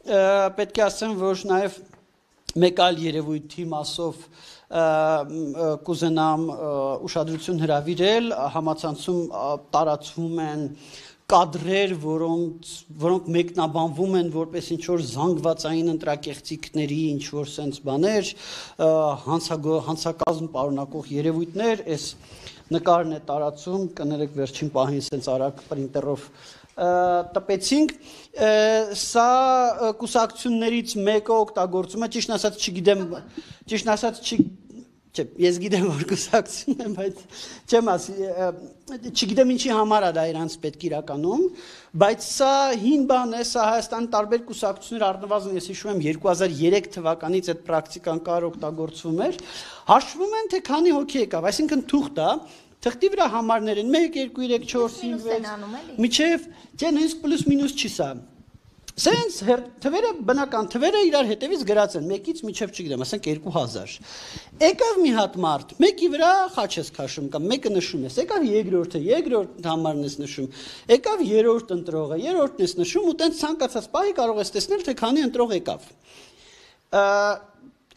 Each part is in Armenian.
պետք է ասեմ, որ նաև մեկ այլ երևույթի մասով կուզենամ ուշադրություն հրավիրել, համացանցում տարածվում են կադրեր, որոնք մեկնաբանվում են որպես ինչ-որ զանգվածային ընտրակեղծիքների ինչ-որ սենց բաներ, հանցակազմ պարունակող երևույթներ, այս նկարն է տարածում, կներեք վերջին պահին սենց արագ պրինտերով տպեցինք, սա կուսակցություններից մեկը օգտագործում է, ճիշտ ասած ես գիտեմ, որ կուսակցություն եմ, բայց չեմ ասի, չգիտեմ ինչի համար է դա իրանց պետք իրականում, բայց սա հին բան է, սա Հայաստանի տարբեր կուսակցություններ առնվազն ես հիշում եմ 2003 թվականից այդ պրակտիկան կար օգտագործվում էր, հաշվում են, թե քանի հոգի եկավ, այսինքն թուղթ է, թղթի վրա համարներ են 1, 2, 3, 4, 5, 6, միջև, չէ, նույնիսկ պլյուս մինուս չի սա։ Սենց թվերը բնական թվերը իրար հետևից գրած են 1-ից միջև չգիտեմ, ասենք 2000։ Եկավ մի հատ մարդ, մեկի վրա խաչ ես քաշում կամ մեկը նշում ես, եկավ երկրորդը, երկրորդ համարն ես նշում, եկավ երրորդ ընտրողը, երրորդն ես նշում ու տենց ցանկացած պահի կարող ես տեսնել, թե քանի ընտրող եկավ։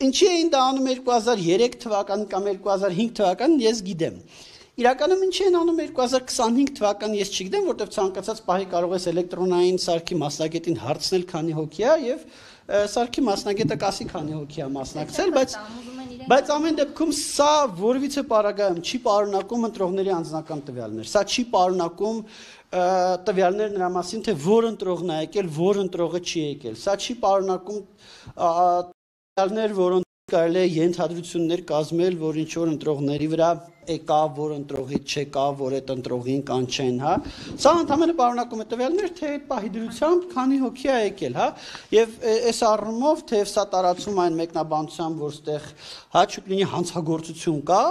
Ինչի էին դա անում 2003 թվականին կամ 2005 թվականին, ես գիտեմ։ Իրականում ինչի են անում 2025 թվականին ես չգիտեմ, որտեղ ցանկացած պահի կարող ես էլեկտրոնային սարքի մասնագետին հարցնել քանի հոգի է եւ սարքի մասնագետը կասի քանի հոգի է մասնակցել, բայց ամեն դեպքում սա որևիցե պարագայում չի պարունակում ընտրողների անձնական տվյալներ։ Սա չի պարունակում տվյալներ նրա մասին, թե որ ընտրողն է եկել, որ ընտրողը չի եկել։ Սա չի պարունակում տվյալներ, որոնց կարելի է ենթադրություններ կազմել, որ ինչ որ ընտրողների վրա եկա, որ ընտրողից չեկա, որ այդ ընտրողին կանչեն, հա։ Սա ընդհանրապես պարունակում է տվյալներ, թե այդ պահի դրությամբ քանի հոգի է եկել, հա։ Եվ այս առումով, թեև սա տարածում այն մեկնաբանությամբ, որ ստեղ հա չուտ լինի հանցագործություն կա,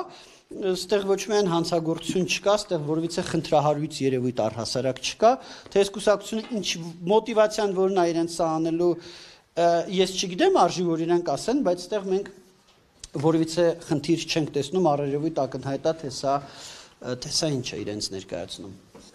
ստեղ ոչ միայն հանցագործություն չկա, ստեղ որևիցե խնդրահարույց երևույթ առհասարակ չկա, թե այս կուսակցությունը ինչ մոտիվացիան որն է իրենց սա անելու ես չգիտեմ արժի որ իրանք ասեն, բայց ստեղ մենք որևիցե խնդիր չենք տեսնում, առերևույթ ակնհայտ է, թե սա ինչ է իրենց ներկայացնում։